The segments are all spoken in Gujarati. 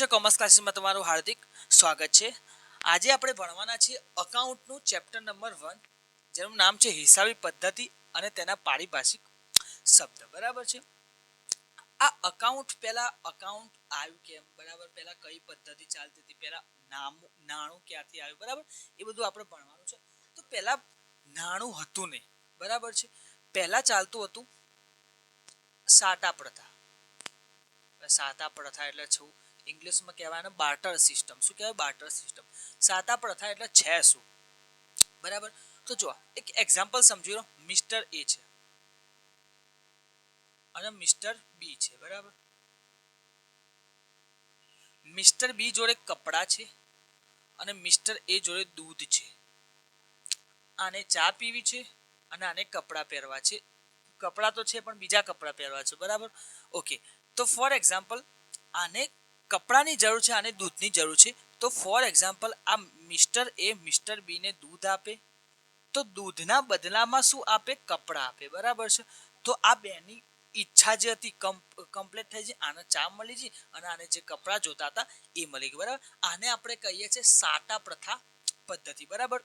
ટીચર કોમર્સ ક્લાસીસમાં તમારું હાર્દિક સ્વાગત છે. આજે આપણે ભણવાના છીએ અકાઉન્ટનું ચેપ્ટર નંબર 1, જેનું નામ છે હિસાબી પદ્ધતિ અને તેના પારિભાષિક શબ્દ. બરાબર છે. આ અકાઉન્ટ પહેલા અકાઉન્ટ આવ્યું કેમ, બરાબર, પહેલા કઈ પદ્ધતિ ચાલતી હતી, પહેલા નાણું ક્યાંથી આવ્યું, બરાબર, એ બધું આપણે ભણવાનું છે. તો પહેલા નાણું હતું નહીં, બરાબર છે. પહેલા ચાલતું હતું સાટા પ્રથા. સાતા પ્રથા એટલે શું? ઇંગ્લિશમાં કહેવાય ને બાર્ટર સિસ્ટમ. શું કહેવાય? Barter system. સાતા પ્રથા એટલે છે શું? બરાબર. તો જો એક એક્ઝામ્પલ સમજી લો. મિસ્ટર એ છે અને મિસ્ટર બી છે. બરાબર. મિસ્ટર બી જોડે કપડા છે અને મિસ્ટર એ જોડે દૂધ છે. આને ચા પીવી છે અને આને કપડા પહેરવા છે. કપડા તો છે પણ બીજા કપડા પહેરવા છે. બરાબર. ઓકે. તો ફોર એક્ઝામ્પલ આને કપડાની જરૂર છે, આને દૂધની જરૂર છે. તો ફોર એક્ઝામ્પલ આ મિસ્ટર એ મિસ્ટર બી ને દૂધ આપે તો દૂધના બદલામાં શું આપે? કપડા આપે. બરાબર છે. તો આ બેની ઈચ્છા જે હતી કમ્પ્લીટ થઈ છે. આને ચા મળી છે અને આને જે કપડા જોતા હતા એ મળી ગયા. બરાબર. આને આપણે કહીએ છીએ સાટા પ્રથા પદ્ધતિ. બરાબર.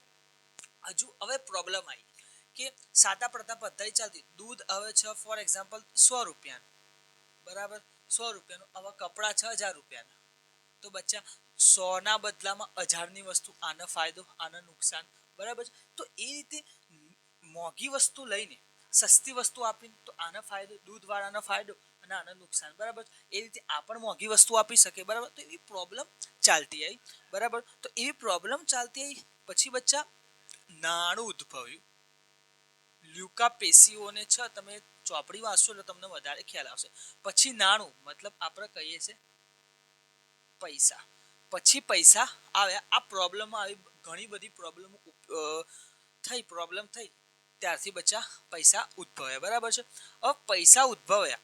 હજુ હવે પ્રોબ્લેમ આવી કે સાતા પ્રથા પદ્ધતિ ચાલતી, દૂધ હવે છે ફોર એક્ઝામ્પલ 100 રૂપિયાનું. બરાબર. 100 રૂપિયાનું. હવે કપડા 6000 રૂપિયાના. તો બચ્ચા 100 ના બદલામાં 1000 ની વસ્તુ, આને ફાયદો આને નુકસાન. બરાબર. તો એ રીતે મોંઘી વસ્તુ લઈને સસ્તી વસ્તુ આપીને તો આને ફાયદો, દૂધ વાળાને ફાયદો અને આને નુકસાન. બરાબર. એ રીતે આ પણ મોંઘી વસ્તુ આપી શકે. બરાબર. તો એવી પ્રોબ્લેમ ચાલતી આવી. બરાબર. તો એવી પ્રોબ્લેમ ચાલતી આવી પછી બચ્ચા નાણું ઉદ્ભવ્યું. લ્યુકા પેશીઓને છે, તમે ચોપડી વાંચશો એટલે તમને વધારે ખ્યાલ આવશે. પછી નાણું મતલબ આપણે કહીએ છીએ પૈસા. પછી પૈસા આવ્યા. આ પ્રોબ્લેમ આવી, ઘણી બધી પ્રોબ્લેમ થઈ ત્યારથી બચ્ચા પૈસા ઉદ્ભવ્યા. બરાબર છે. હવે પૈસા ઉદ્ભવ્યા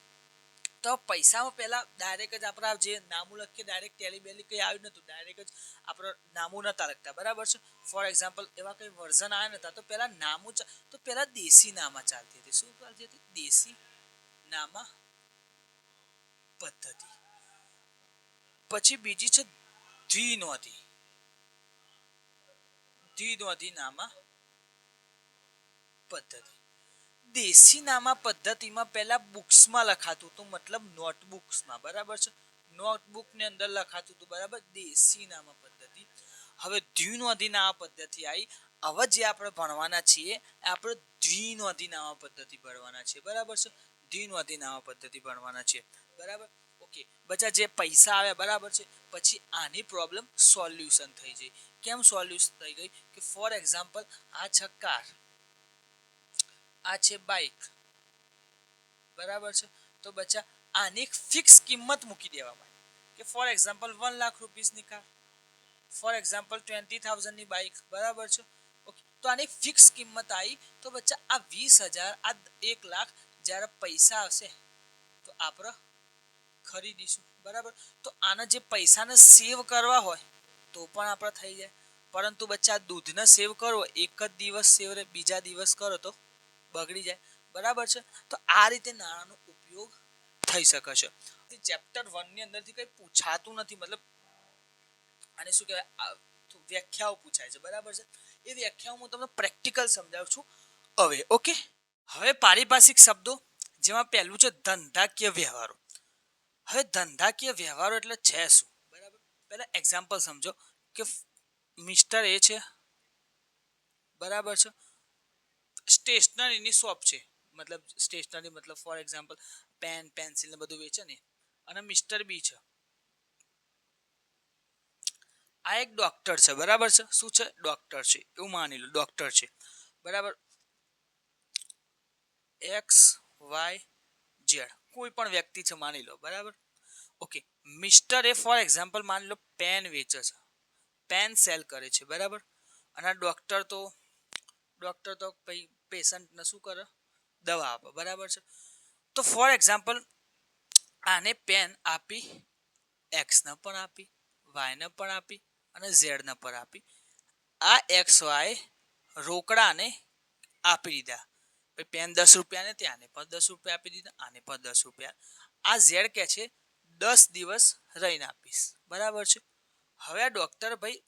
તો પૈસામાં પહેલા ડાયરેક્ટ જ આપણે જે નામું લખીએ ડાયરેક્ટ ટેલી બેલી કંઈ આવ્યું નતું. ડાયરેક્ટ જ આપણે નામું નતા લખતા. બરાબર છે. ફોર એક્ઝામ્પલ એવા કંઈ વર્ઝન આવ્યા નતા. તો પહેલા નામું તો પહેલા દેશી નામા ચાલતી હતી. શું ચાલતી હતી? દેશી નામા પદ્ધતિ. પછી બીજી છે દ્વિનોંધી નામા પદ્ધતિ. દેશી નામા પદ્ધતિમાં પહેલા બુક્સમાં લખાતું હતું, મતલબ નોટબુક્સમાં. બરાબર છે. નોટબુક ની અંદર લખાતું હતું. બરાબર. દેશી નામા પદ્ધતિ. હવે દ્વિનોંધી નામા પદ્ધતિ આવી. હવે જે આપણે ભણવાના છીએ આપણે દ્વિનોંધી નામા પદ્ધતિ ભણવાના છે. બરાબર છે. દ્વિનોંધી નામા પદ્ધતિ ભણવાના છે. બરાબર. ઓકે. બચ્ચા જે પૈસા આવ્યા, બરાબર છે, પછી આની પ્રોબ્લેમ સોલ્યુશન થઈ ગઈ. કેમ સોલ્યુશન થઈ ગઈ? કે ફોર એક્ઝામ્પલ આ છે કાર, આ છે બાઇક. બરાબર છે. તો બચ્ચા આની ફિક્સ કિંમત મૂકી દેવામાં કે ફોર એક્ઝામ્પલ 1 લાખ રૂપિયાની કાર, ફોર એક્ઝામ્પલ 20,000 ની બાઇક. બરાબર છે. ઓકે. તો આની ફિક્સ કિંમત આવી. તો બચ્ચા આ 20,000, આ 1 લાખ જ્યારે પૈસા આવશે તો આપણે ખરીદીશું. બરાબર. તો આના જે પૈસાને સેવ કરવા હોય તો પણ આપણે થઈ જાય. પરંતુ બચ્ચા દૂધને સેવ કરવો, એક જ દિવસ સેવ રહે, બીજા દિવસ કરો તો બગડી જાય. બરાબર છે. તો આ રીતે નાણાંનો ઉપયોગ થઈ શકે છે. ચેપ્ટર 1 ની અંદરથી કંઈ પૂછાતું નથી, મતલબ આને શું કહેવાય, વ્યાખ્યાઓ પૂછાય છે. બરાબર છે. એ વ્યાખ્યાઓ હું તમને પ્રેક્ટિકલ સમજાવું છું હવે. ઓકે. હવે પારિભાષિક શબ્દો, જેમાં પહેલું છે ધંધાકીય વ્યવહારો. હવે ધંધાકીય વ્યવહારો એટલે છે શું? બરાબર. પહેલા એક્ઝામ્પલ સમજો કે મિસ્ટર એ છે, બરાબર છે, સ્ટેશનરીની શોપ છે. મતલબ સ્ટેશનરી મતલબ ફોર એક્ઝામ્પલ પેન પેન્સિલ ને બધું વેચે ને. અને મિસ્ટર બી છે, આ એક ડોક્ટર છે. બરાબર છે. શું છે? ડોક્ટર છે. એવું માની લો ડોક્ટર છે. બરાબર. XYZ કોઈ પણ વ્યક્તિ છે માની લો. બરાબર. Okay. Mister A for example માની લો પેન વેચે છે, પેન સેલ કરે છે. બરાબર. અને ડોક્ટર તો ભાઈ પેશન્ટને શું કરે? દવા આપે. બરાબર છે. તો ફોર એક્ઝામ્પલ આને પેન આપી, એક્સને પણ આપી, વાયને પણ આપી અને ઝેડને પણ આપી. આ XY રોકડાને આપી દીધા. પેન 10 રૂપિયા ને ત્યાંને પણ 10 રૂપિયા આપી દીધા, આને પણ 10 રૂપિયા. આ ઝેડ કે છે 10 દિવસ રહીને આપીશ, બરાબર છે. હવે આ ડોક્ટર ભાઈ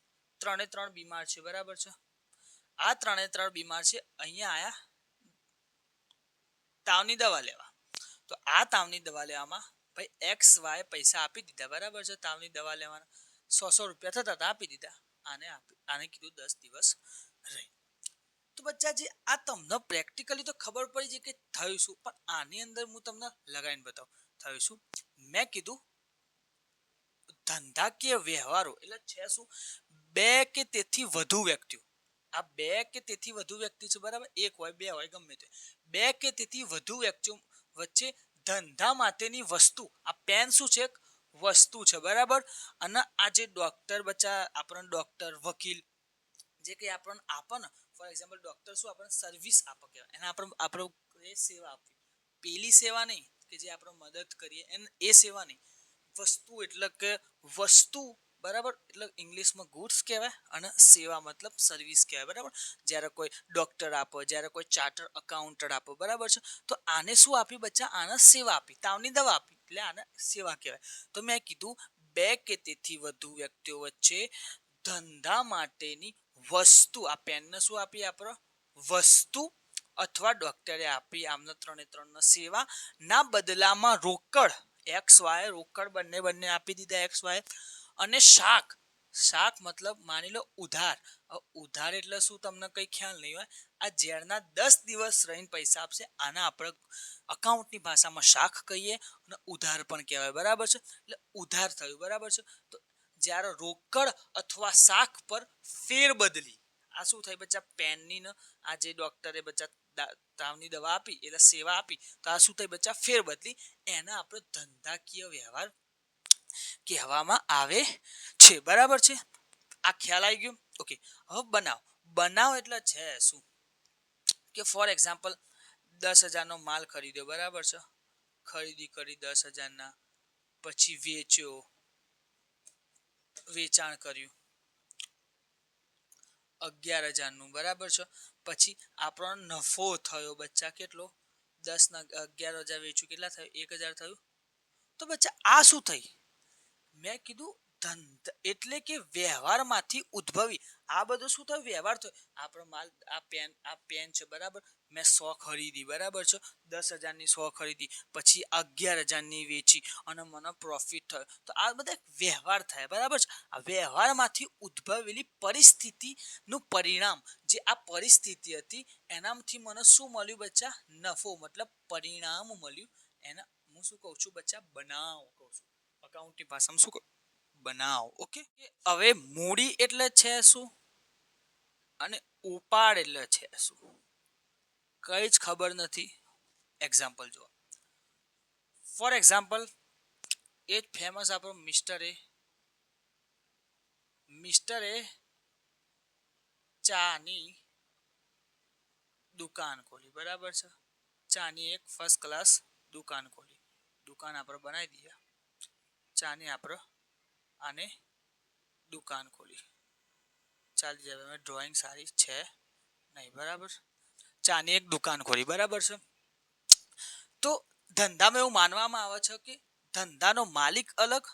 3 બીમાર છે, બરાબર છે. આ 3 બીમાર છે, અહીંયા આયા તાવની દવા લેવા. તો આ તાવની દવા લેવામાં ભાઈ એક્સ વાય પૈસા આપી દીધા, બરાબર છે. તાવની દવા લેવાના 100 રૂપિયા થતા હતા, આપી દીધા. આને કીધું 10 દિવસ રહી. તો બચ્ચાજી આ તમને પ્રેક્ટિકલી તો ખબર પડી છે કે થયું શું, પણ આની અંદર હું તમને લગાવીને બતાવું થયું શું. મેં કીધું ધંધાકીય વ્યવહારો એટલે છે શું, 2 કે તેથી વધુ વ્યક્તિઓ, આ 2 કે તેથી વધુ વ્યક્તિ છે, બરાબર. 1 હોય 2 હોય ગમે તે 2 કે તેથી વધુ વ્યક્તિઓ વચ્ચે ધંધા માટેની વસ્તુ, આ પેન શું છે, વસ્તુ છે, બરાબર. અને આ જે ડોક્ટર બચ્ચા આપણને ડોક્ટર વકીલ જે કંઈ આપણને આપે ને, ફોર એક્ઝામ્પલ ડોક્ટર શું આપણને સર્વિસ આપે, કહેવાય એને આપણે સેવા આપવી. પેલી સેવા નહીં કે જે આપણે મદદ કરીએ એ સેવા નહીં. વસ્તુ એટલે કે વસ્તુ, બરાબર. એટલે ઇંગ્લિશમાં ગુડ્સ કહેવાય અને સેવા મતલબ સર્વિસ કહેવાય, બરાબર. જ્યારે કોઈ ડોક્ટર આપો, જ્યારે કોઈ ચાર્ટર અકાઉન્ટન્ટ આપો, બરાબર છે. તો આને શું આપી બચ્ચા, આને સેવા આપી, તાવની દવા આપી, એટલે આને સેવા કહેવાય. તો મેં કીધું 2 કે તેથી વધુ વ્યક્તિઓ વચ્ચે ધંધા માટેની વસ્તુ, આ પેનને શું આપી, આપણે વસ્તુ અથવા ડોક્ટરે આપી આમને 3 સેવા ના બદલામાં રોકડ એક્સ વાય, રોકડ બંને આપી દીધા એક્સ વાય. અને શાક મતલબ માની લો ઉધાર. ઉધાર એટલે શું તમને કઈ ખ્યાલ નહીં હોય. આ ઝેરના 10 દિવસ રહીને પૈસા આપશે, આના આપણે અકાઉન્ટની ભાષામાં શાક કહીએ અને ઉધાર પણ કહેવાય, બરાબર છે. એટલે ઉધાર થયું, બરાબર છે. તો જ્યારે રોકડ અથવા શાક પર ફેરબદલી, આ શું થાય બચ્ચા, પેનની ને આ જે ડોક્ટરે બચ્ચા તાવની દવા આપી એટલે સેવા આપી, તો આ શું થાય બચ્ચા, ફેરબદલી. એના આપણે ધંધાકીય વ્યવહાર કહેવામાં આવે છે, બરાબર છે. આ ખ્યાલ આવી ગયો, ઓકે. હવે બનાવ એટલે છે શું કે ફોર એક્ઝામ્પલ 10,000 નો માલ ખરીદ્યો, બરાબર છે. ખરીદી કરી 10,000 પછી વેચાણ કર્યું 11,000 નું, બરાબર છે. પછી આપણો નફો થયો બચ્ચા કેટલો, 10 ના 11,000 વેચ્યું, કેટલા થયું, 1,000 થયું. તો બચ્ચા આ શું થઈ, મેં કીધું એટલે કે વ્યવહારમાંથી ઉદ્ભવી. આ બધું શું થયું, વ્યવહાર થયો. આપણો માલ આ પેન છે, બરાબર. મેં 100 ખરીદી, બરાબર છે. 10,000 ની 100 ખરીદી, પછી 11,000 ની વેચી અને મને પ્રોફિટ થયો. તો આ બધા વ્યવહાર થયા, બરાબર છે. આ વ્યવહારમાંથી ઉદ્ભવેલી પરિસ્થિતિનું પરિણામ, જે આ પરિસ્થિતિ હતી એનામાંથી મને શું મળ્યું બચ્ચા, નફો, મતલબ પરિણામ મળ્યું. એના હું શું કહું છું બચ્ચા, બનાવ કહું છું. અકાઉન્ટની ભાષામાં શું કહું, બનાવ. ઓકે. હવે મૂડી એટલે છે શું અને ઉપાડ એટલે છે શું, કઈ જ ખબર નથી. એક્ઝામ્પલ જો, ફોર એક્ઝામ્પલ એ જ ફેમસ આપણો મિસ્ટર એ ચાની દુકાન ખોલી, બરાબર છે. ચાની એક ફર્સ્ટ ક્લાસ દુકાન ખોલી, દુકાન આપણે બનાવી દઈએ ચાની, આપણે આને દુકાન ખોલી, ચાલી જાય, ડ્રોઈંગ સારી છે નહીં, બરાબર. ચાની એક દુકાન ખોલી, બરાબર છે. તો ધંધામાં એવું માનવામાં આવે છે કે ધંધાનો માલિક અલગ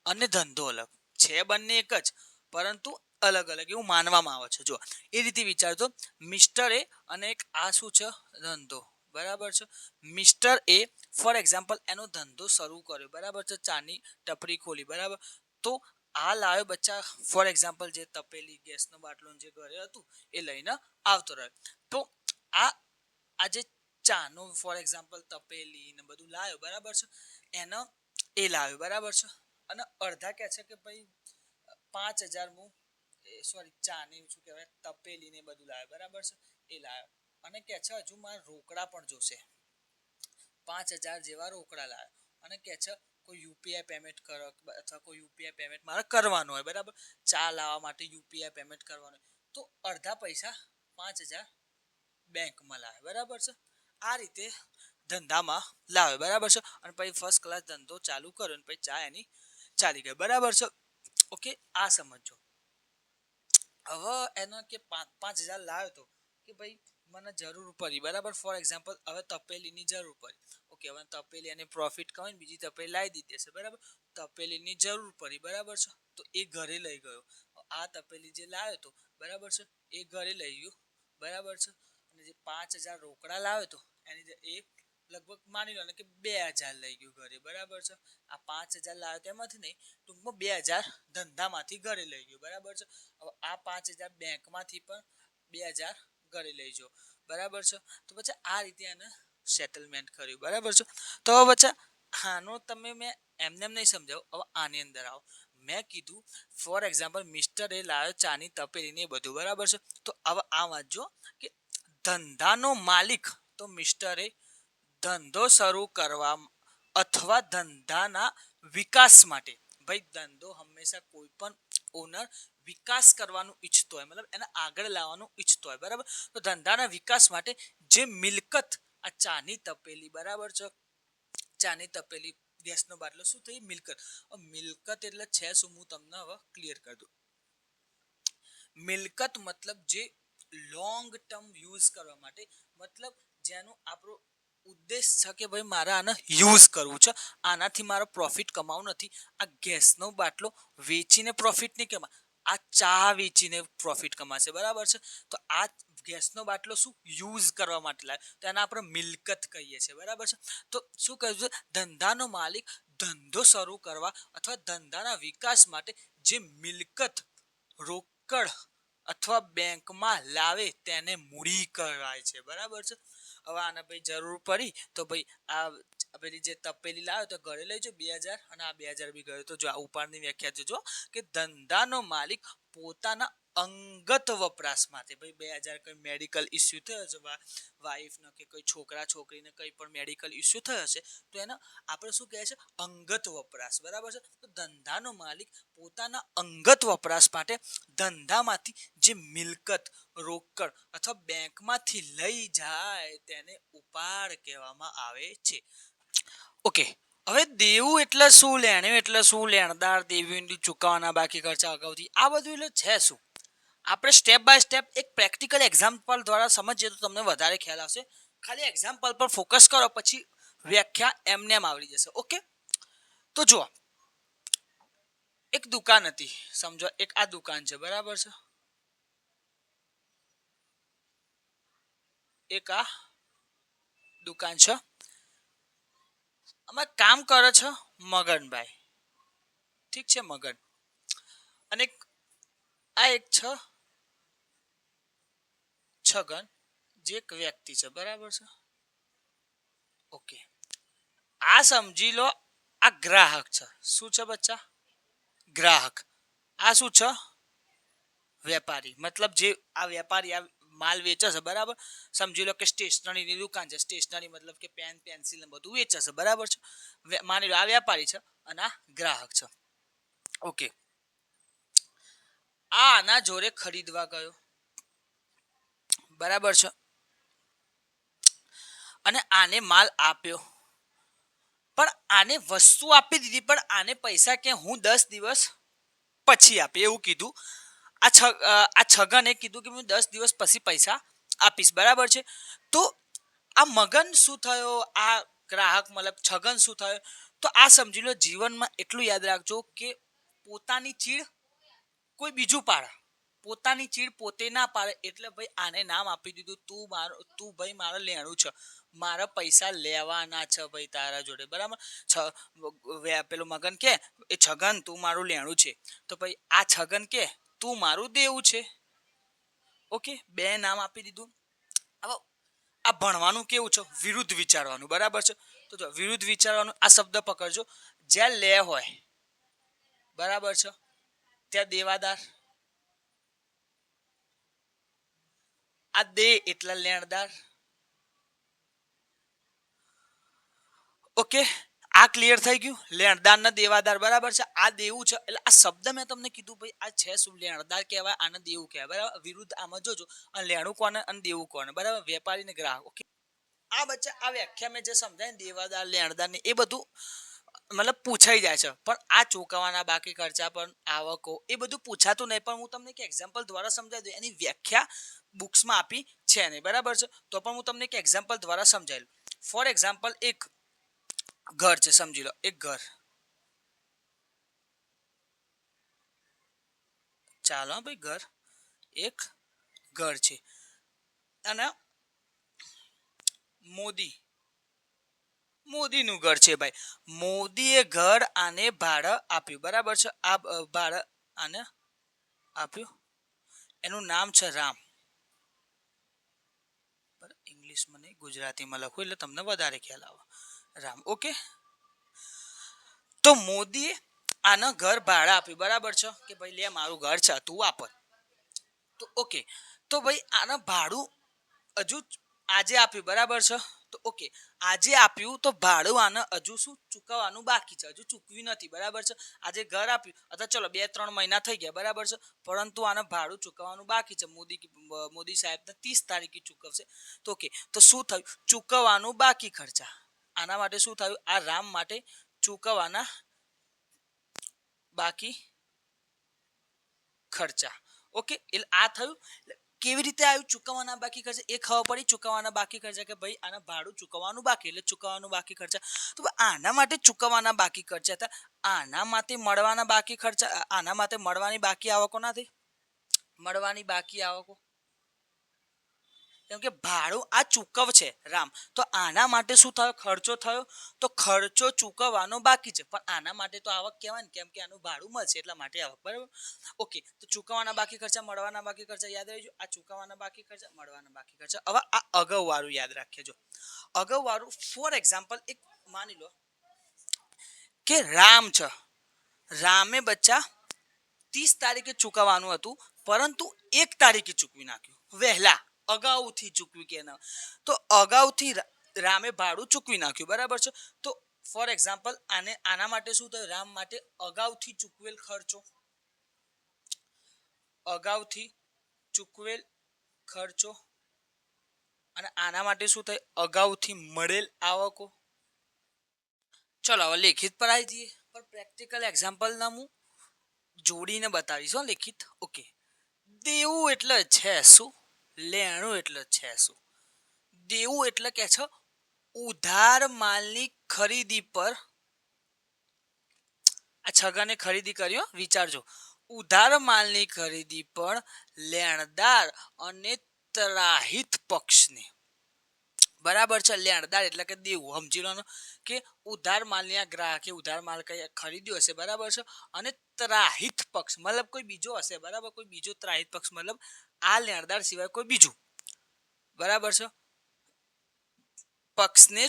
અને ધંધો અલગ છે, બંને એક જ પરંતુ અલગ અલગ એવું માનવામાં આવે છે. જો એ રીતે વિચારજો, મિસ્ટર એ અને એક આ શું છે, ધંધો, બરાબર છે. મિસ્ટર એ ફોર એક્ઝામ્પલ એનો ધંધો શરૂ કર્યો, બરાબર છે. ચાની ટપરી ખોલી, બરાબર. તો આ લાવ્યો બચ્ચા, ફોર એક્ઝામ્પલ જે તપેલી ગેસનો બાટલો જે ઘરે હતું એ લઈને આવતો રહ્યો. તો આ જે ચાનો ફોર એક્ઝામ્પલ તપેલી ને બધું લાવ્યો, બરાબર છે. એનો એ લાવ્યો, બરાબર છે. અને અડધા કહે છે કે ભાઈ 5,000 હું સોરી ચાની શું કહેવાય તપેલી ને બધું લાવ્યો, બરાબર છે. એ લાવ્યો અને કહે છે હજુ મારે રોકડા પણ જોશે, 5,000 જેવા રોકડા લાવ્યો અને કહે છે કોઈ યુપીઆઈ પેમેન્ટ કરો અથવા કોઈ યુપીઆઈ પેમેન્ટ મારે કરવાનું હોય, બરાબર. ચા લાવવા માટે યુપીઆઈ પેમેન્ટ કરવાનું હોય, તો અડધા પૈસા 5,000 બેંકમાં લાવે, બરાબર છે. આ રીતે ધંધામાં લાવે, બરાબર છે. અને પછી ફર્સ્ટ ક્લાસ ધંધો ચાલુ કર્યો અને પછી ચા એની ચાલી ગઈ, બરાબર છે. ઓકે, આ સમજો. હવે એનો કે 5,000 લાવ્યો તો કે ભાઈ મને જરૂર પડી, બરાબર. ફોર એક્ઝામ્પલ હવે તપેલીની જરૂર પડી, ઓકે. કહેવાય તપેલી અને પ્રોફિટ કમાઈને બીજી તપેલી લાવી દીધી હશે બરાબર તપેલીની જરૂર પડી બરાબર છે તો એ ઘરે લઈ ગયો આ તપેલી જે લાવ્યો હતો બરાબર છે એ ઘરે લઈ ગયો બરાબર છે અને જે 5,000 રોકડા લાવ્યો હતો એની એ લગભગ માની લો ને કે 2,000 લઈ ગયું ઘરે બરાબર છે આ 5,000 લાવ્યો તેમાંથી નહીં ટૂંકમાં 2,000 ધંધામાંથી ઘરે લઈ ગયો બરાબર છે હવે આ 5,000 બેંકમાંથી પણ 2,000 ઘરે લઈ જાઓ બરાબર છે તો પછી આ રીતે આને સેટલમેન્ટ કર્યું બરાબર છે તો હવે બચ્ચા આનો તમે મેં એમને નહીં સમજાવો હવે આની અંદર આવો મેં કીધું ફોર એક્ઝામ્પલ મિસ્ટર એ લાવ્યો ચાની તપેલી ને બધું બરાબર છે તો હવે આ વાંચજો કે ધંધાનો માલિક તો મિસ્ટર એ ધંધો શરૂ કરવા અથવા ધંધાના વિકાસ માટે ભાઈ ધંધો હંમેશા કોઈ પણ ઓનર વિકાસ કરવાનું ઈચ્છતો હોય મતલબ એને આગળ લાવવાનું ઈચ્છતો હોય બરાબર તો ધંધાના વિકાસ માટે જે મિલકત આ ચાની તપેલી બરાબર છે ચાની તપેલી ગેસનો બાટલો શું થઈ મિલકત મિલકત એટલે છે શું હું તમને હવે ક્લિયર કરી દઉં મિલકત મતલબ જે લોંગ ટર્મ યુઝ કરવા માટે મતલબ જેનું આપણું ઉદ્દેશ છે કે ભાઈ મારે આને યુઝ કરવું છે આનાથી મારો પ્રોફિટ કમાવું નથી આ ગેસનો બાટલો વેચીને પ્રોફિટ નહીં કમાય આ ચા વેચીને પ્રોફિટ કમાશે બરાબર છે તો આ ગેસનો બાટલો શું યુઝ કરવા માટે લાવે તો એના આપણે મિલકત કહીએ છીએ બરાબર છે તો શું કહ્યું છે ધંધાનો માલિક ધંધો શરૂ કરવા અથવા ધંધાના વિકાસ માટે જે મિલકત રોકડ અથવા બેંકમાં લાવે તેને મૂડી કહેવાય છે બરાબર છે હવે આને ભાઈ જરૂર પડી તો ભાઈ આ પેલી જે તપેલી લાવ્યો તો ઘરે લઈ જાઓ 2,000 અને આ 2,000 બી ગયો તો જો આ ઉપરની વ્યાખ્યા જોજો કે ધંધાનો માલિક પોતાના અંગત વપરાશ માટે ભાઈ 2,000 કઈ મેડિકલ ઇસ્યુ થયો છે વાઈફનો કે કોઈ છોકરા છોકરીને કંઈ પણ મેડિકલ ઇસ્યુ થયો હશે તો એને આપણે શું કહે છે અંગત વપરાશ બરાબર છે તો ધંધાનો માલિક પોતાના અંગત વપરાશ માટે ધંધામાંથી જે મિલકત રોકડ અથવા બેંકમાંથી લઈ જાય તેને ઉપાડ કહેવામાં આવે છે ઓકે હવે દેવું એટલે શું લેણું એટલે શું લેણદાર દેવી ચૂકવવાના બાકી ખર્ચા અગાઉથી આ બધું એટલે છે શું આપણે સ્ટેપ બાય સ્ટેપ એક પ્રેક્ટિકલ એક્ઝામ્પલ દ્વારા સમજીએ તો તમને વધારે ખ્યાલ આવશે ખાલી એક્ઝામ્પલ પર ફોકસ કરો પછી વ્યાખ્યા એમને એમ આવડી જશે ઓકે તો જુઓ એક દુકાન હતી સમજો એક આ દુકાન છે બરાબર છે એક આ દુકાન છે આમાં કામ કરે છે મગનભાઈ ઠીક છે મગન અને આ એક છે છગન જે એક વ્યક્તિ છે બરાબર છે ઓકે આ સમજી લો આ ગ્રાહક છે શું છે બચ્ચા ગ્રાહક આ શું છે વેપારી મતલબ જે આ વેપારી આ માલ વેચે છે બરાબર સમજી લો કે સ્ટેશનરીની દુકાન છે સ્ટેશનરી મતલબ કે પેન પેન્સિલ ને બધું વેચે છે બરાબર છે માની લો આ વેપારી છે અને આ ગ્રાહક છે ઓકે આ આના જોડે ખરીદવા ગયો બરાબર છે અને આને માલ આપ્યો પણ આને વસ્તુ આપી દીધી પણ આને પૈસા કે હું 10 દિવસ પછી આપે એવું કીધું આ છગને કીધું કે હું 10 દિવસ પછી પૈસા આપીશ બરાબર છે તો આ મગન શું થયો આ ગ્રાહક મતલબ છગન શું થયો તો આ સમજી લો જીવનમાં એટલું યાદ રાખજો કે પોતાની ચીડ કોઈ બીજું પાડે પોતાની ચીડ પોતે ના પાડે એટલે ભાઈ આને નામ આપી દીધું તું ભાઈ મારે લેણું છે મારા પૈસા લેવાના છે ભાઈ તારા જોડે બરાબર પેલું મગન કે એ છગન તું મારું લેણું છે તો ભાઈ આ છગન કે તું મારું દેવું છે ઓકે બે નામ આપી દીધું હવે આ ભણવાનું કેવું છે વિરુદ્ધ વિચારવાનું બરાબર છે તો જો વિરુદ્ધ વિચારવાનું આ શબ્દ પકડજો જ્યાં લે હોય બરાબર છે ત્યાં દેવાદાર આ દે એટલે લેણદાર ઓકે આ ક્લિયર થઈ ગયું લેણદાર ને દેવાદાર બરાબર છે આ દેવું છે એટલે આ શબ્દ મેં તમને કીધું ભાઈ આ છે શું લેણદાર કહેવાય આને દેવું કહેવાય બરાબર વિરુદ્ધ આમાં જોજો અને લેણું કોને અને દેવું કોને બરાબર વેપારી ને ગ્રાહક ઓકે આ બચ્ચા આ વ્યાખ્યા મેં જે સમજાય ને દેવાદાર લેણદાર ને એ બધું મતલબ પૂછાઈ જાય છે પણ આ ચૂકવવાના બાકી ખર્ચા પણ આવકો એ બધું પૂછાતું નહીં પણ હું તમને એક એક્ઝામ્પલ દ્વારા સમજાવી દઉં એની વ્યાખ્યા બુક્સમાં આપી છે નહીં બરાબર છે તો પણ હું તમને એક એક્ઝામ્પલ દ્વારા સમજાવી લઉં ફોર એક્ઝામ્પલ એક ઘર છે, સમજી લો એક ઘર. ચાલો હા ભાઈ, ઘર એક ઘર છે. અને મોદી મોદીનું ઘર છે ભાઈ. મોદીએ ઘર આને ભાડે આપ્યું, બરાબર છે. આ ભાડે આને આપ્યું. એનું નામ છે રામ. ઇંગ્લિશમાં નહીં, ગુજરાતીમાં લખું એટલે તમને વધારે ખ્યાલ આવે. રામ, ઓકે. તો મોદીએ આને ઘર ભાડે આપ્યું, બરાબર છે, કે ભાઈ લે મારું ઘર છે તું વાપર. તો ઓકે, તો ભાઈ આને ભાડું હજુ આજે આપ્યું, બરાબર છે. તો ઓકે, આજે આપ્યું તો ભાડું આને હજુ શું ચૂકવવાનું બાકી છે, હજુ ચૂકવ્યું નથી, બરાબર છે. આજે ઘર આપ્યું અથવા ચલો 2-3 મહિના થઈ ગયા, બરાબર છે, પરંતુ આને ભાડું ચૂકવવાનું બાકી છે. મોદી સાહેબ 30 તારીખે ચૂકવશે. તો ઓકે, તો શું થયું? ચૂકવવાનું બાકી ખર્ચા. આના માટે શું થયું? આ રામ માટે ચૂકવવાના બાકી ખર્ચા. ઓકે, એટલે આ થયું. કેવી રીતે આવ્યું ચૂકવવાના બાકી ખર્ચા? એ ખબર પડી. ચૂકવવાના બાકી ખર્ચા કે ભાઈ આના ભાડું ચૂકવવાનું બાકી, એટલે ચૂકવવાનું બાકી ખર્ચા. તો આના માટે ચૂકવવાના બાકી ખર્ચા હતા. આના માટે મળવાના બાકી ખર્ચા, આના માટે મળવાની બાકી આવકો નથી. મળવાની બાકી આવકો, કેમ કે ભાડું આ ચૂકવ છે રામ, તો આના માટે શું થયો? ખર્ચો થયો. તો ખર્ચો ચૂકવવાનો બાકી છે, પણ આના માટે તો આવક કહેવાય ને, કેમ કે આનું ભાડું મળશે એટલા માટે આવક, બરાબર. ઓકે, તો ચૂકવવાના બાકી ખર્ચા, મળવાના બાકી ખર્ચા યાદ રહેજો. આ ચૂકવવાના બાકી ખર્ચા, મળવાના બાકી ખર્ચા. હવે આ અગાઉ વાળું યાદ રાખજો. અગાઉ વાળું ફોર એક્ઝામ્પલ એક માની લો કે રામ છે. રામે બચ્ચા 30 તારીખે ચૂકવવાનું હતું, પરંતુ 1 તારીખે ચૂકવી નાખ્યું વહેલા, અગાઉથી ચૂકવી કે ના. તો અગાઉથી રામે ભાડું ચૂકવી નાખ્યું, બરાબર છે. તો ફોર એક્ઝામ્પલ આના માટે શું થયું? રામ માટે અગાઉથી ચૂકવેલ ખર્ચો, અગાઉથી ચૂકવેલ ખર્ચો. અને આના માટે શું થાય? અગાઉથી મળેલ આવકો. ચલો હવે લેખિત પર આવી જઈએ. પણ પ્રેક્ટિકલ એક્ઝામ્પલ ના હું જોડીને બતાવીશ લેખિત. ઓકે, દેવું એટલે છે શું? લેણું એટલે છે શું? દેવું એટલે કે છે ઉધાર માલની ખરીદી પર. આ છગને ખરીદી કર્યો, વિચારજો. ઉધાર માલની ખરીદી પર લેણદાર અને ત્રાહિત પક્ષને, બરાબર છે. લેણદાર એટલે કે દેવું, સમજી લો કે ઉધાર માલની આ ગ્રાહકે ઉધાર માલ ખરીદ્યો હશે, બરાબર છે. અને ત્રાહિત પક્ષ મતલબ કોઈ બીજો હશે, બરાબર. કોઈ બીજો ત્રાહિત પક્ષ મતલબ આ લેણદાર સિવાય કોઈ બીજું, બરાબર છે, પક્ષને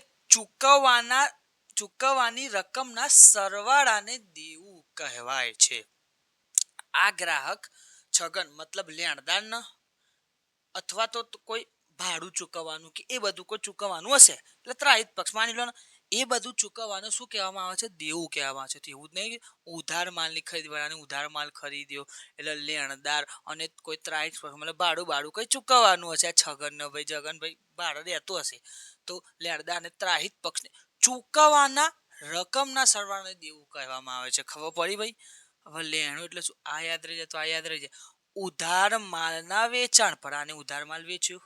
ચૂકવવાની રકમના સરવાળાને દેવું કહેવાય છે. આ ગ્રાહક છગન મતલબ લેણદાર ન અથવા તો કોઈ ભાડું ચૂકવવાનું કે એ બધું કોઈ ચૂકવવાનું હશે, એટલે ત્રાહિત પક્ષ માની લો ને. એ બધું ચૂકવવાનું શું કહેવામાં આવે છે? દેવું કહેવામાં આવે છે. એવું જ નહીં કે ઉધાર માલની ખરીદવાળાને ઉધાર માલ ખરીદ્યો એટલે લેણદાર અને કોઈ ત્રાહિત પક્ષ મતલબ ભાડું કઈ ચૂકવવાનું હશે. આ છગનભાઈ જગનભાઈ ભાડે રહેતો હશે, તો લેણદાર અને ત્રાહિત પક્ષને ચૂકવવાના રકમના સરવાળાને દેવું કહેવામાં આવે છે. ખબર પડી ભાઈ? હવે લેણું એટલે શું? આ યાદ રહી જાય તો આ યાદ રહી જાય. ઉધાર માલના વેચાણ પર, આને ઉધાર માલ વેચ્યું.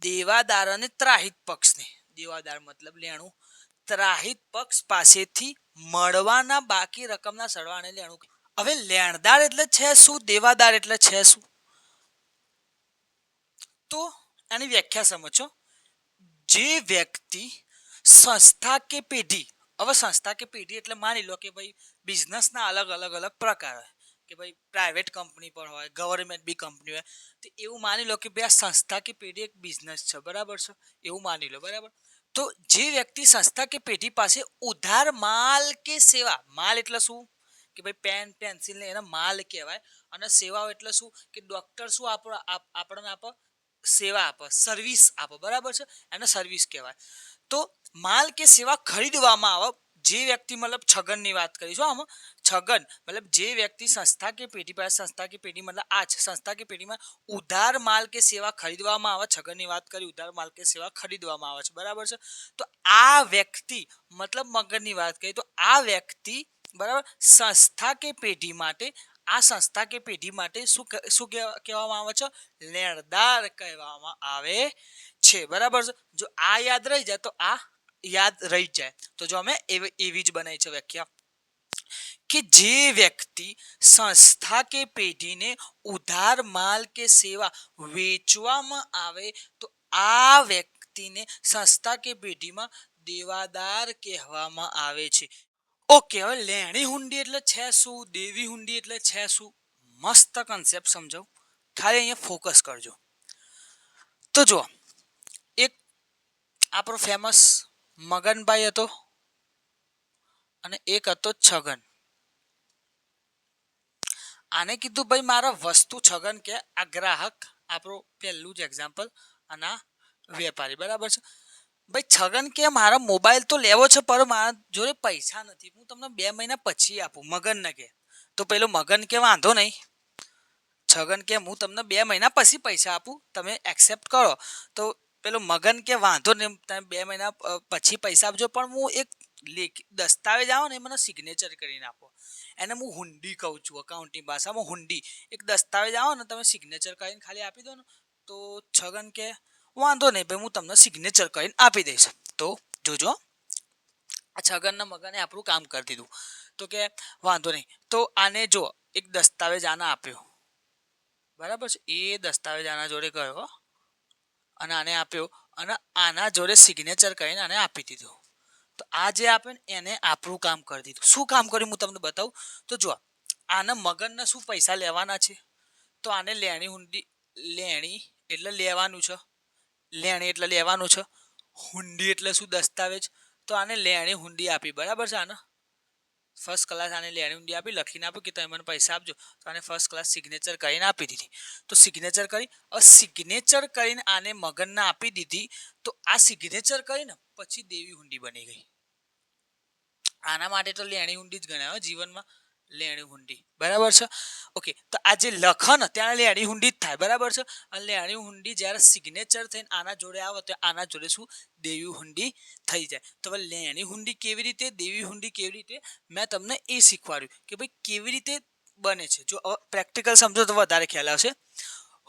દેવાદાર અને ત્રાહિત પક્ષને, દેવાદાર મતલબ લેણું, ત્રાહિત પક્ષ પાસેથી મળવાના બાકી રકમના સરવાળાને લેણું. હવે લેણદાર એટલે છે શું? દેવાદાર એટલે છે શું? તો આની વ્યાખ્યા સમજો. જે વ્યક્તિ સંસ્થા કે પેઢી, હવે સંસ્થા કે પેઢી એટલે માની લો કે ભાઈ બિઝનેસના અલગ પ્રકાર હોય, કે ભાઈ પ્રાઇવેટ કંપની પણ હોય, ગવર્મેન્ટ બી કંપની હોય. તો એવું માની લો કે ભાઈ આ સંસ્થા કે પેઢી એક બિઝનેસ છે, બરાબર છે, એવું માની લો, બરાબર. તો જે વ્યક્તિ સંસ્થા કે પેઢી પાસે ઉધાર માલ કે સેવા, માલ એટલે શું? કે ભાઈ પેન પેન્સિલ ને એના માલ કહેવાય. અને સેવાઓ એટલે શું? કે ડોક્ટર શું આપણને આપે? સેવા આપે, સર્વિસ આપે, બરાબર છે, એને સર્વિસ કહેવાય. તો માલ કે સેવા ખરીદવામાં આવે. જે વ્યક્તિ મતલબ છગનની વાત કરીશું આમાં, છગન મતલબ જે વ્યક્તિ સંસ્થા કે પેઢી પાસે, સંસ્થા કે પેઢી મતલબ આ સંસ્થા કે પેઢીમાં ઉધાર માલ કે સેવા ખરીદવામાં આવે. છગનની વાત કરી, ઉધાર માલ કે સેવા ખરીદવામાં આવે છે, બરાબર છે. તો આ વ્યક્તિ મતલબ મગજની વાત કરીએ તો આ વ્યક્તિ, બરાબર, સંસ્થા કે પેઢી માટે, આ સંસ્થા કે પેઢી માટે શું કહેવામાં આવે છે? લેણદાર કહેવામાં આવે છે, બરાબર છે. જો આ યાદ રહી જાય તો આ યાદ રહી જાય. તો જો અમે એવી જ બનાવી છે વ્યાખ્યા કે જે વ્યક્તિ સંસ્થા કે પેઢીને ઉધાર માલ કે સેવા વેચવામાં આવે તો આ વ્યક્તિને સંસ્થા કે પેઢીમાં દેવાદાર કહેવામાં આવે છે. ઓકે, હવે લેણી હુંડી એટલે છે શું, દેવી હુંડી એટલે છે શું? મસ્ત કન્સેપ્ટ સમજો, ખાલી અહીંયા ફોકસ કરજો. તો જો એક આપણો ફેમસ મગનભાઈ હતો અને એક હતો છગન. આને કીધું ભાઈ મારા વસ્તુ, છગન કે આ ગ્રાહક, આપણું પહેલું જ એક્ઝામ્પલ, અને આ વેપારી, બરાબર છે. ભાઈ છગન કે મારા મોબાઈલ તો લેવો છે પણ મારા જોડે પૈસા નથી, હું તમને 2 મહિના પછી આપું. મગનને કે તો પેલો મગન કે વાંધો નહીં. છગન કે હું તમને 2 મહિના પછી પૈસા આપું, તમે એક્સેપ્ટ કરો. તો પેલો મગન કે વાંધો નહીં, તમે 2 મહિના પછી પૈસા આપજો, પણ હું એક દસ્તાવેજ આવો ને મને સિગ્નેચર કરીને આપો. એને હું હુંડી કહું છું, અકાઉન્ટિંગ ભાષામાં હુંડી. એક દસ્તાવેજ આવો ને તમે સિગ્નેચર કરીને ખાલી આપી દો ને, તો છગન કે વાંધો નહીં ભાઈ, હું તમને સિગ્નેચર કરીને આપી દઈશ. તો જોજો, આ છગનના મગને આપણું કામ કરી દીધું. તો કે વાંધો નહીં, તો આને જો એક દસ્તાવેજ આને આપ્યો, બરાબર છે. એ દસ્તાવેજ આના જોડે ગયો અને આને આપ્યો, અને આના જોડે સિગ્નેચર કરીને આને આપી દીધું. તો આ જે આપે ને એને આપણું કામ કરી દીધું. શું કામ કર્યું હું તમને બતાવું. તો જો આને મગનના શું પૈસા લેવાના છે, તો આને લેણી હુંડી, લેણી એટલે લેવાનું છે, લેણી એટલે લેવાનું છે. હુંડી એટલે શું, દસ્તાવેજ. તો આને લેણી હુંડી આપી, બરાબર છે. આને ફર્સ્ટ ક્લાસ આને લેણી હુંડી આપી, લખીને આપ્યું કે તમે મને પૈસા આપજો. તો આને ફર્સ્ટ ક્લાસ સિગ્નેચર કરીને આપી દીધી. તો સિગ્નેચર કરી, હવે સિગ્નેચર કરીને આને મગનને આપી દીધી. તો આ સિગ્નેચર કરીને પછી દેવી હુંડી બની ગઈ. આના માટે તો લેણી હુંડી જ ગણાય જીવનમાં, લેણી હુંડી, બરાબર છે. ઓકે, તો આ જે લખન ત્યાં લેણી હુંડી જ થાય, બરાબર છે. અને લેણી હુંડી જ્યારે સિગ્નેચર થઈને આના જોડે આવે તો આના જોડે શું, દેવી હુંડી થઈ જાય. તો હવે લેણી હુંડી કેવી રીતે, દેવી હુંડી કેવી રીતે, મેં તમને એ શીખવાડ્યું કે ભાઈ કેવી રીતે બને છે. જો પ્રેક્ટિકલ સમજો તો વધારે ખ્યાલ આવશે.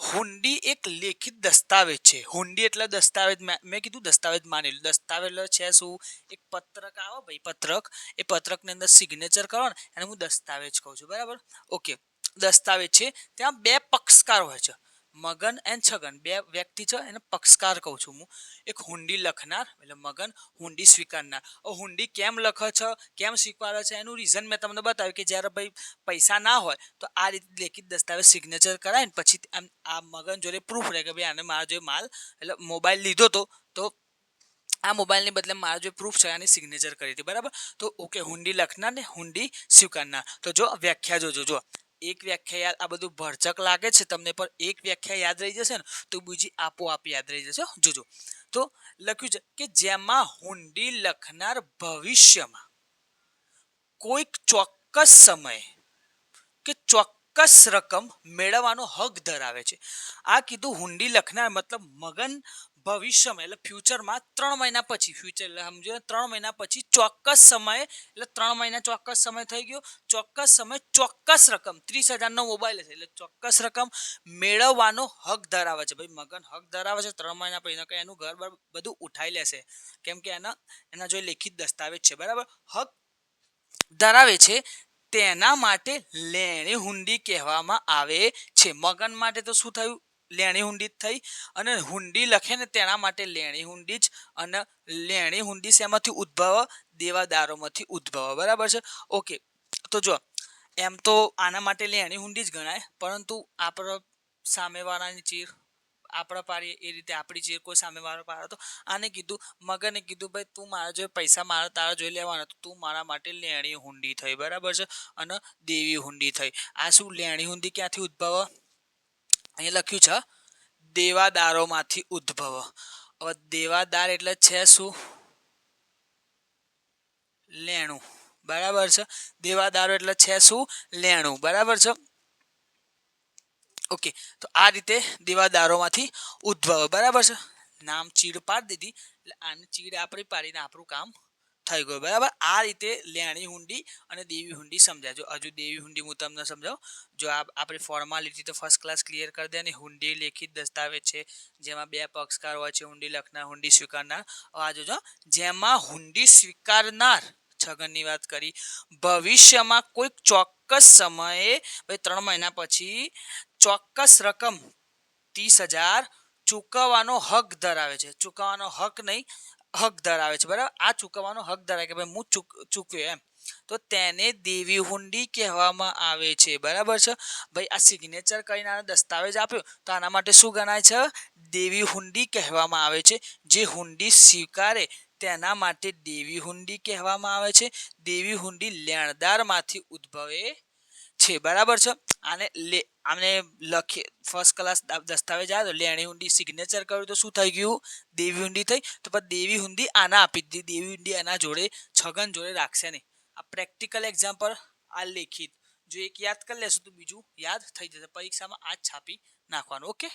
હુંડી એક લેખિત દસ્તાવેજ છે. હુંડી એટલે દસ્તાવેજ, મેં કીધું દસ્તાવેજ માની લો. દસ્તાવેજ છે શું, એક પત્રક આવે ભાઈ, પત્રક. એ પત્રકની અંદર સિગ્નેચર કરો ને એને હું દસ્તાવેજ કહું છું, બરાબર. ઓકે, દસ્તાવેજ છે. ત્યાં 2 પક્ષકાર હોય છે, મગન એન્ડ છગન, 2 વ્યક્તિ છે, એને પક્ષકાર કહું છું હું. એક હુંડી લખનાર એટલે મગન, હુંડી સ્વીકારનાર. હુંડી કેમ લખે છે, કેમ સ્વીકારે છે, એનું રીઝન મેં તમને બતાવ્યું કે જ્યારે ભાઈ પૈસા ના હોય તો આ રીતે લેખિત દસ્તાવેજ સિગ્નેચર કરાય ને પછી આ મગન જોડે પ્રૂફ રહે કે ભાઈ આને મારા જો માલ એટલે મોબાઈલ લીધો તો આ મોબાઈલની બદલે મારા જો પ્રૂફ છે આની સિગ્નેચર કરી હતી, બરાબર. તો ઓકે, હુંડી લખનાર ને હુંડી સ્વીકારનાર. તો જો વ્યાખ્યા જોજો, જો એક વ્યાખ્યા યાદ, આ બધું ભરચક લાગે છે તમને પણ એક વ્યાખ્યા યાદ રહી જશે ને તો બીજી આપોઆપ યાદ રહી જશે. જોજો, તો લખ્યું છે કે જેમાં હુંડી લખનાર ભવિષ્યમાં કોઈક ચોક્કસ સમયે કે ચોક્કસ રકમ મેળવવાનો હક ધરાવે છે. આ કીધું હુંડી લખનાર મતલબ મગન ભવિષ્યમાં એટલે ફ્યુચરમાં 3 મહિના પછી, ફ્યુચર એટલે સમજો 3 મહિના પછી ચોક્કસ સમયે, એટલે 3 મહિના ચોક્કસ સમય થઈ ગયો, ચોક્કસ સમય ચોક્કસ રકમ 30,000 નો મોબાઈલ છે એટલે ચોક્કસ રકમ મેળવવાનો હક ધરાવે છે. ભાઈ મગન હક ધરાવે છે 3 મહિના પછી, એનું ઘર બધું ઉઠાઈ લેશે કેમ કે એના જો લેખિત દસ્તાવેજ છે, બરાબર. હક ધરાવે છે તેના માટે લેણી હુંડી કહેવામાં આવે છે. મગન માટે તો શું થયું, લેણી હુંડી જ થઈ. અને હુંડી લખે ને તેના માટે લેણી હુંડી જ. અને લેણી હુંડી શેમાંથી ઉદ્ભવ, દેવાદારોમાંથી ઉદ્ભવ, બરાબર છે. ઓકે, તો જો એમ તો આના માટે લેણી હુંડી જ ગણાય, પરંતુ આપણે સામેવાળાની ચીર આપણા પાડીએ એ રીતે આપણી ચીર કોઈ સામેવાળો પાડે તો આને કીધું, મગને કીધું ભાઈ તું મારા જોઈ પૈસા મારા તારા જોઈ લેવાના, તો તું મારા માટે લેણી હુંડી થઈ, બરાબર છે. અને દેવી હુંડી થઈ. આ શું, લેણી હુંડી ક્યાંથી ઉદ્ભવ, અહીંયા લખ્યું છે દેવાદારોમાંથી ઉદ્ભવ. હવે દેવાદાર એટલે છે શું, લેણું, બરાબર છે. દેવાદારો એટલે છે શું, લેણું, બરાબર છે. ઓકે, તો આ રીતે દેવાદારોમાંથી ઉદ્ભવ, બરાબર છે. નામ ચીડ પાડી દીધી એટલે આને ચીડ આપણી પાડીને આપણું કામ થઈ ગયો બરાબર. આ રીતે લેણી હુંડી અને દેવી હુંડી સમજાય. જો હજુ દેવી હુંડી હું તમને સમજાવું. જો આપણી ફોર્માલિટી તો ફર્સ્ટ ક્લાસ ક્લિયર કરી દે. અને હુંડી લેખિત દસ્તાવેજ છે જેમાં બે પક્ષકાર હોય છે, હુંડી લખનાર, હુંડી સ્વીકારનાર. આ જોજો, જેમાં હુંડી સ્વીકારનાર, છગનની વાત કરી, ભવિષ્યમાં કોઈક ચોક્કસ સમયે 3 મહિના પછી ચોક્કસ રકમ 30,000 ચૂકવવાનો હક ધરાવે છે. ચૂકવવાનો હક નહીં, હક ધરાવે છે બરાબર. આ ચૂકવવાનો હક ધરાવે કે ભાઈ હું ચૂકવ્યો એમ, તો તેને દેવી હુંડી કહેવામાં આવે છે બરાબર છે. ભાઈ આ સિગ્નેચર કરીને આનો દસ્તાવેજ આપ્યો તો આના માટે શું ગણાય છે? દેવી હુંડી કહેવામાં આવે છે. જે હુંડી સ્વીકારે તેના માટે દેવી હુંડી કહેવામાં આવે છે. દેવી હુંડી લેણદારમાંથી ઉદ્ભવે છે બરાબર છે. આને લખી ફર્સ્ટ ક્લાસ દસ્તાવેજ આવ્યો તો લેણી હુંડી સિગ્નેચર કર્યું તો શું થઈ ગયું? દેવી હુંડી થઈ. તો પછી દેવી હુંડી આના આપી દીધી. દેવી હુંડી આના જોડે, છગન જોડે રાખશે નહીં. આ પ્રેક્ટિકલ એક્ઝામ્પલ, આ લેખિત. જો એક યાદ કરી લેશો તો બીજું યાદ થઈ જશે. પરીક્ષામાં આ જ છાપી નાખવાનું. ઓકે.